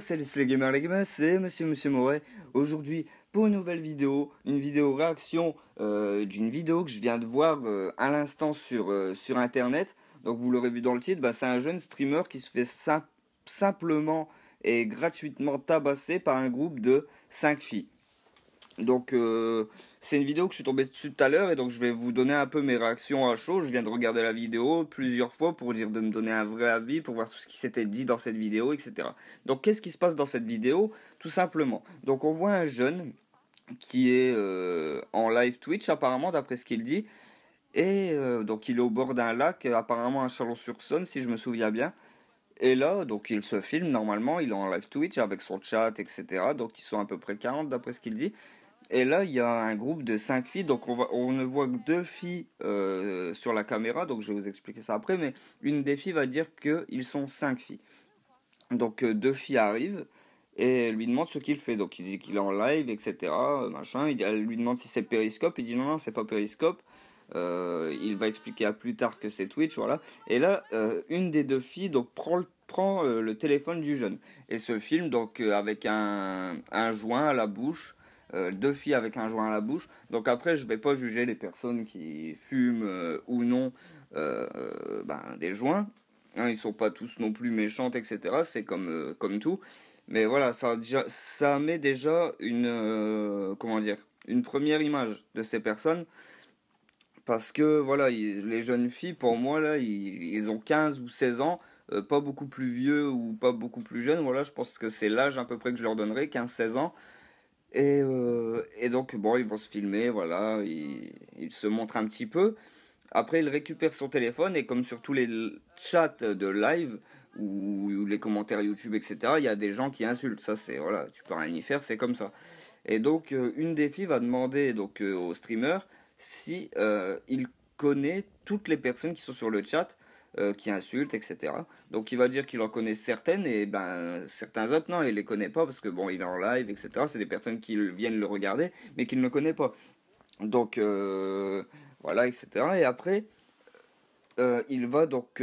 Salut, c'est les gamers, les gamers, c'est Monsieur Moret. Aujourd'hui, pour une nouvelle vidéo, une vidéo réaction d'une vidéo que je viens de voir à l'instant sur internet. Donc vous l'aurez vu dans le titre, c'est un jeune streamer qui se fait simplement et gratuitement tabasser par un groupe de 5 filles. Donc c'est une vidéo que je suis tombé dessus tout à l'heure et donc je vais vous donner un peu mes réactions à chaud. Je viens de regarder la vidéo plusieurs fois pour dire de me donner un vrai avis, pour voir tout ce qui s'était dit dans cette vidéo, etc. Donc qu'est-ce qui se passe dans cette vidéo? Tout simplement. Donc on voit un jeune qui est en live Twitch apparemment d'après ce qu'il dit. Et donc il est au bord d'un lac, apparemment à Chalon-sur-Saône si je me souviens bien. Et là, donc il se filme normalement, il est en live Twitch avec son chat, etc. Donc ils sont à peu près 40 d'après ce qu'il dit. Et là, il y a un groupe de 5 filles, donc on ne voit que 2 filles sur la caméra, donc je vais vous expliquer ça après, mais une des filles va dire qu'ils sont 5 filles. Donc 2 filles arrivent et elle lui demande ce qu'il fait, donc il dit qu'il est en live, etc. Machin. Elle lui demande si c'est Periscope, il dit non, non, c'est pas Periscope. Il va expliquer à plus tard que c'est Twitch, voilà. Et là, une des 2 filles donc prend le téléphone du jeune et se filme donc avec un joint à la bouche. 2 filles avec un joint à la bouche. Donc après, je vais pas juger les personnes qui fument ou non des joints. Hein, ils sont pas tous non plus méchantes, etc. C'est comme tout. Mais voilà, ça met déjà une première image de ces personnes. Parce que voilà, les jeunes filles, pour moi, là, ils ont 15 ou 16 ans. Pas beaucoup plus vieux ou pas beaucoup plus jeunes. Voilà, je pense que c'est l'âge à peu près que je leur donnerais, 15-16 ans. Et donc, bon, ils vont se filmer, voilà, ils se montrent un petit peu. Après, il récupère son téléphone et comme sur tous les chats de live ou les commentaires YouTube, etc., il y a des gens qui insultent. Ça, c'est, voilà, tu peux rien y faire, c'est comme ça. Et donc, une des filles va demander donc, au streamer si il connaît toutes les personnes qui sont sur le chat, qui insultent, etc. Donc, il va dire qu'il en connaît certaines et certains autres, non, il les connaît pas parce que bon, il est en live, etc. C'est des personnes qui viennent le regarder, mais qu'il ne connaît pas. Donc, voilà, etc. Et après, il va donc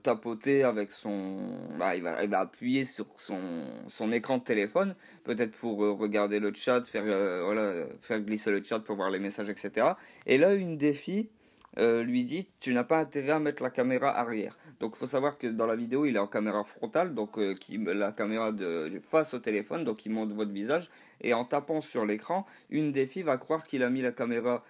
tapoter avec il va appuyer sur son écran de téléphone, peut-être pour regarder le chat, faire glisser le chat pour voir les messages, etc. Et là, une des filles lui dit, tu n'as pas intérêt à mettre la caméra arrière. Donc il faut savoir que dans la vidéo, il est en caméra frontale, donc la caméra face au téléphone, donc il montre votre visage. Et en tapant sur l'écran, une des filles va croire qu'il a mis la caméra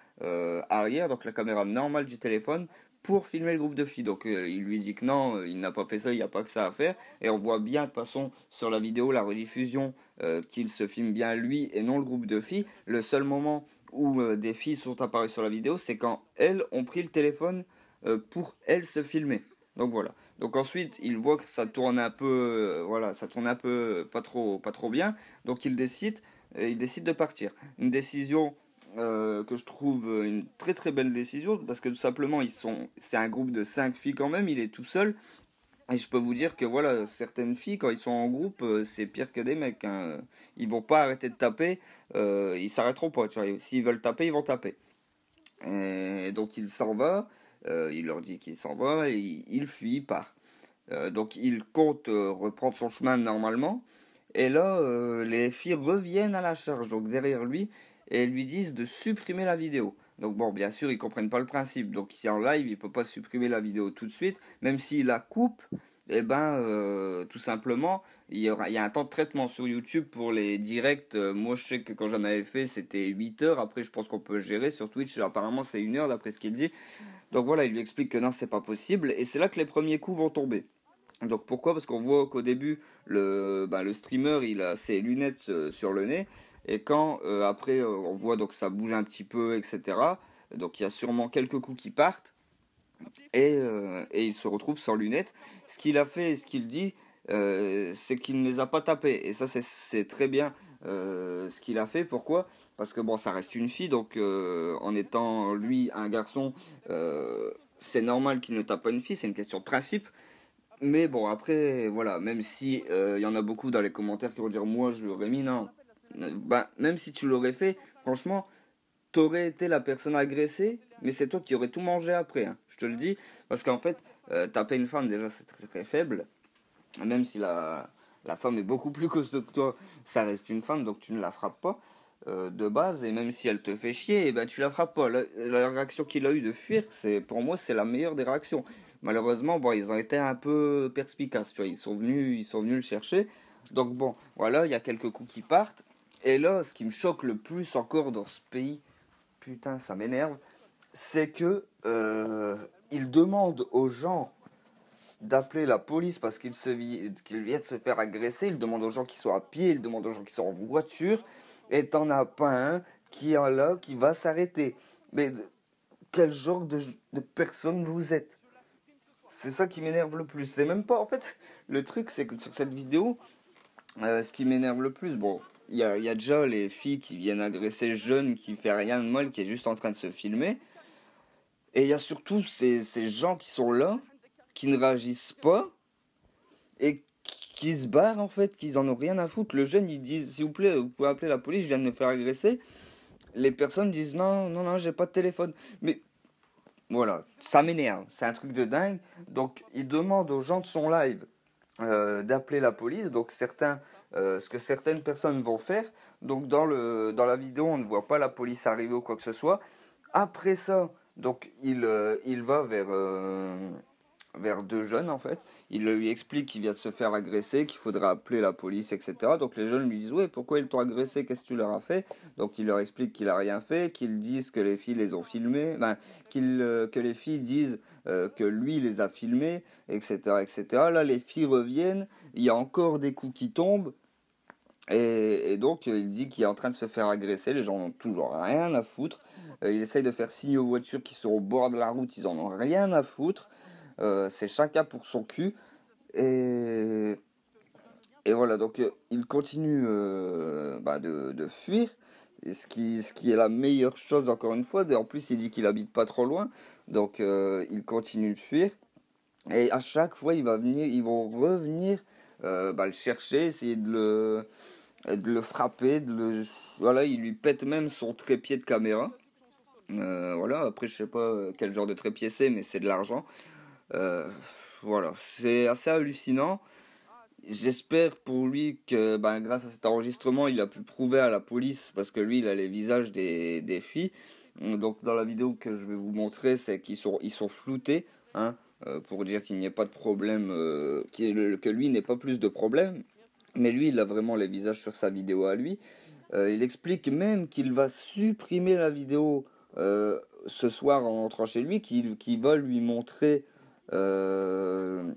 arrière, donc la caméra normale du téléphone, pour filmer le groupe de filles. Donc il lui dit que non, il n'a pas fait ça, il n'y a pas que ça à faire. Et on voit bien de toute façon sur la vidéo, la rediffusion, qu'il se filme bien lui et non le groupe de filles. Le seul moment où des filles sont apparues sur la vidéo, c'est quand elles ont pris le téléphone pour elles se filmer. Donc voilà. Donc ensuite, il voit que ça tourne un peu, ça tourne un peu pas trop bien. Donc il décide de partir. Une décision que je trouve une très très belle décision parce que tout simplement c'est un groupe de 5 filles quand même, il est tout seul et je peux vous dire que voilà, certaines filles quand ils sont en groupe c'est pire que des mecs, hein. Ils vont pas arrêter de taper, ils s'arrêteront pas, tu vois. S'ils veulent taper, ils vont taper. Et donc il s'en va, il leur dit qu'il s'en va et il fuit, il part. Donc il compte reprendre son chemin normalement. Et là, les filles reviennent à la charge, donc derrière lui, et lui disent de supprimer la vidéo. Donc bon, bien sûr, ils comprennent pas le principe. Donc si en live, il peut pas supprimer la vidéo tout de suite, même s'il la coupe. Tout simplement, il y a un temps de traitement sur YouTube pour les directs. Moi, je sais que quand j'en avais fait, c'était 8 heures. Après, je pense qu'on peut gérer. Sur Twitch, apparemment, c'est 1 heure d'après ce qu'il dit. Donc voilà, il lui explique que non, c'est pas possible. Et c'est là que les premiers coups vont tomber. Donc pourquoi? Parce qu'on voit qu'au début, le streamer, il a ses lunettes sur le nez. Et quand après, on voit donc ça bouge un petit peu, etc. Donc il y a sûrement quelques coups qui partent. Et il se retrouve sans lunettes. Ce qu'il a fait et ce qu'il dit, c'est qu'il ne les a pas tapés. Et ça, c'est très bien ce qu'il a fait. Pourquoi? Parce que bon, ça reste une fille. Donc en étant lui un garçon, c'est normal qu'il ne tape pas une fille. C'est une question de principe. Mais bon, après, voilà, même si y en a beaucoup dans les commentaires qui vont dire moi je l'aurais mis, non. Même si tu l'aurais fait, franchement, t'aurais été la personne agressée, mais c'est toi qui aurais tout mangé après, hein, je te le dis. Parce qu'en fait, taper une femme, déjà, c'est très très faible. Même si la femme est beaucoup plus costaud que toi, ça reste une femme, donc tu ne la frappes pas de base, et même si elle te fait chier, eh ben, tu la frappes pas. La réaction qu'il a eu de fuir, pour moi, c'est la meilleure des réactions. Malheureusement, bon, ils ont été un peu perspicaces, tu vois, ils sont venus le chercher. Donc bon, voilà, il y a quelques coups qui partent. Et là, ce qui me choque le plus encore dans ce pays, putain, ça m'énerve, c'est que il demande aux gens d'appeler la police parce qu'il vient de se faire agresser. Il demande aux gens qui sont à pied, il demande aux gens qui sont en voiture. Et t'en as pas un qui est là, qui va s'arrêter. Mais quel genre de personne vous êtes? C'est ça qui m'énerve le plus. C'est même pas, en fait, le truc, c'est que sur cette vidéo, ce qui m'énerve le plus, bon, il y a déjà les filles qui viennent agresser le jeune qui fait rien de mal, qui est juste en train de se filmer. Et il y a surtout ces gens qui sont là, qui ne réagissent pas, et qui se barrent en fait, qu'ils en ont rien à foutre. Le jeune, il dit, s'il vous plaît, vous pouvez appeler la police, je viens de me faire agresser. Les personnes disent, non, non, non, j'ai pas de téléphone. Mais voilà, ça m'énerve, c'est un truc de dingue. Donc, il demande aux gens de son live d'appeler la police. Donc, ce que certaines personnes vont faire. Donc, dans la vidéo, on ne voit pas la police arriver ou quoi que ce soit. Après ça, donc, il va vers deux jeunes en fait. Il lui explique qu'il vient de se faire agresser, qu'il faudra appeler la police, etc. Donc les jeunes lui disent ouais, pourquoi ils t'ont agressé, qu'est-ce que tu leur as fait? Donc il leur explique qu'il a rien fait, qu'ils disent que les filles les ont filmés, enfin, que les filles disent que lui les a filmés, etc., etc. Là les filles reviennent, il y a encore des coups qui tombent. Et donc, il dit qu'il est en train de se faire agresser, les gens n'ont toujours rien à foutre. Il essaye de faire signe aux voitures qui sont au bord de la route, ils en ont rien à foutre. C'est chacun pour son cul. Et, et voilà, donc il continue de fuir. Et ce qui est la meilleure chose, encore une fois. En plus, il dit qu'il habite pas trop loin. Donc, il continue de fuir. Et à chaque fois, ils vont revenir le chercher, essayer de le frapper. Voilà, il lui pète même son trépied de caméra. Voilà, après, je sais pas quel genre de trépied c'est, mais c'est de l'argent. Euh, voilà, c'est assez hallucinant. J'espère pour lui que grâce à cet enregistrement, il a pu prouver à la police, parce que lui, il a les visages des filles. Donc dans la vidéo que je vais vous montrer, c'est ils sont floutés, hein, pour dire qu'il n'y ait pas de problème, que lui n'ait pas plus de problème. Mais lui, il a vraiment les visages sur sa vidéo à lui. Il explique même qu'il va supprimer la vidéo ce soir en entrant chez lui, qu'il va lui montrer euh,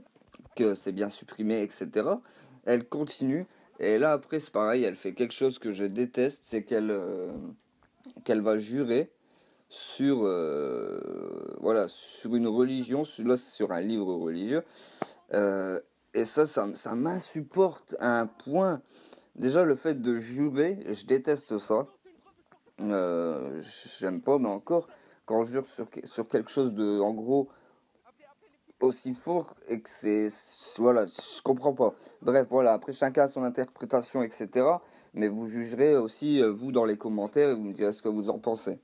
que c'est bien supprimé, etc. Elle continue. Et là, après, c'est pareil, elle fait quelque chose que je déteste, c'est qu'elle va jurer sur, voilà, sur une religion, là, c'est sur un livre religieux. Euh, et ça m'insupporte à un point. Déjà, le fait de jurer, je déteste ça. J'aime pas, mais encore, quand on jure sur quelque chose de, en gros, aussi fort et que voilà, je comprends pas. Bref, voilà, après chacun a son interprétation, etc. Mais vous jugerez aussi, vous, dans les commentaires, et vous me direz ce que vous en pensez.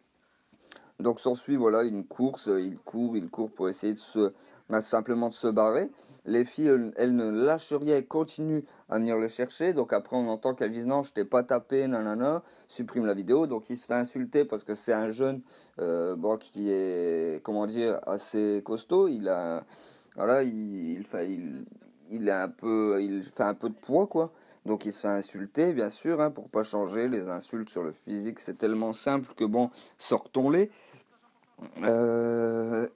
Donc s'ensuit, voilà, une course, il court pour essayer simplement de se barrer. Les filles, elles ne lâchent rien, elles continuent à venir le chercher. Donc après, on entend qu'elles disent non, je t'ai pas tapé, nanana, supprime la vidéo. Donc il se fait insulter parce que c'est un jeune, qui est, comment dire, assez costaud. Voilà, il fait un peu de poids, quoi. Donc il se fait insulter, bien sûr, hein, pour pas changer. Les insultes sur le physique, c'est tellement simple que bon, sortons-les.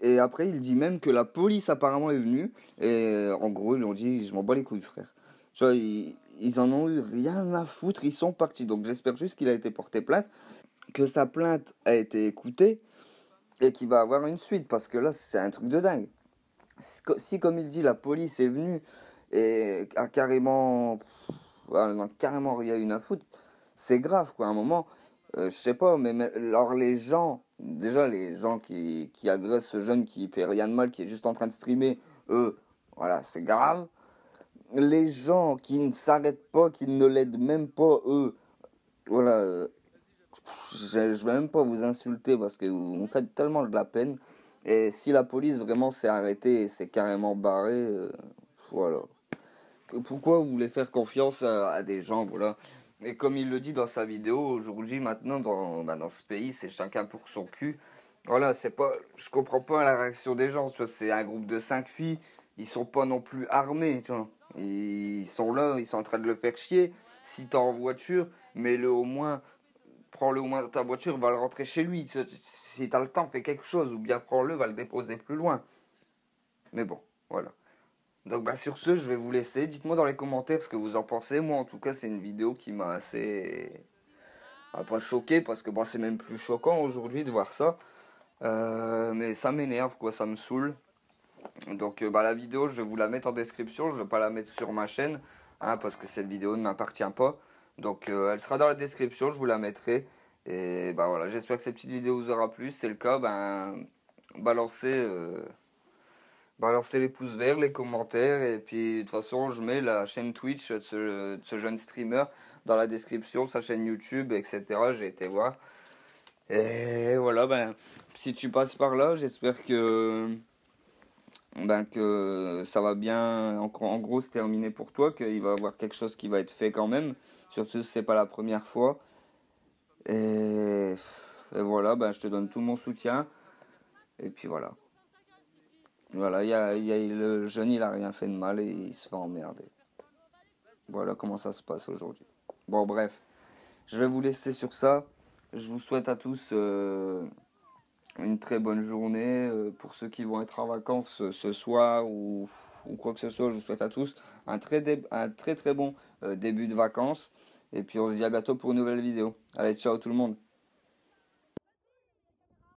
Et après, il dit même que la police apparemment est venue. Et en gros, ils lui ont dit, je m'en bats les couilles, frère. Tu vois, ils en ont eu rien à foutre, ils sont partis. Donc j'espère juste qu'il a été porté plainte, que sa plainte a été écoutée et qu'il va avoir une suite. Parce que là, c'est un truc de dingue. Si comme il dit, la police est venue et a carrément, voilà, non, carrément rien eu à foutre, c'est grave, quoi. À un moment, je sais pas, alors les gens, déjà les gens qui agressent ce jeune qui fait rien de mal, qui est juste en train de streamer, eux, voilà, c'est grave. Les gens qui ne s'arrêtent pas, qui ne l'aident même pas, eux, voilà, je vais même pas vous insulter parce que vous me faites tellement de la peine. Et si la police vraiment s'est arrêtée et s'est carrément barrée, voilà. pourquoi vous voulez faire confiance à des gens, voilà. Et comme il le dit dans sa vidéo, aujourd'hui, maintenant, dans ce pays, c'est chacun pour son cul. Voilà, c'est pas, je comprends pas la réaction des gens, tu vois, c'est un groupe de 5 filles, ils sont pas non plus armés, tu vois. Ils sont là, ils sont en train de le faire chier. Si t'es en voiture, mets-le au moins, prends-le au moins dans ta voiture, va le rentrer chez lui. Si t'as le temps, fais quelque chose, ou bien prends-le, va le déposer plus loin. Mais bon, voilà. Donc bah sur ce, je vais vous laisser. Dites-moi dans les commentaires ce que vous en pensez. Moi en tout cas, c'est une vidéo qui m'a assez... pas choqué parce que bon, c'est même plus choquant aujourd'hui de voir ça. Mais ça m'énerve quoi, ça me saoule. Donc bah la vidéo, je vais vous la mettre en description. Je vais pas la mettre sur ma chaîne hein, parce que cette vidéo ne m'appartient pas. Donc elle sera dans la description, je vous la mettrai. Et bah voilà, j'espère que cette petite vidéo vous aura plu. Si c'est le cas, ben balancez... Balancez les pouces verts, les commentaires, et puis de toute façon, je mets la chaîne Twitch de ce jeune streamer dans la description, sa chaîne YouTube, etc. J'ai été voir. Et voilà, ben, si tu passes par là, j'espère que ça va bien, en gros, se terminer pour toi, qu'il va y avoir quelque chose qui va être fait quand même, surtout si c'est pas la première fois. Et, et voilà, ben, je te donne tout mon soutien, et puis voilà. Voilà, le jeune, il a rien fait de mal et il se fait emmerder. Voilà comment ça se passe aujourd'hui. Bon, bref, je vais vous laisser sur ça. Je vous souhaite à tous une très bonne journée. Pour ceux qui vont être en vacances ce soir ou quoi que ce soit, je vous souhaite à tous un très très bon début de vacances. Et puis on se dit à bientôt pour une nouvelle vidéo. Allez, ciao tout le monde.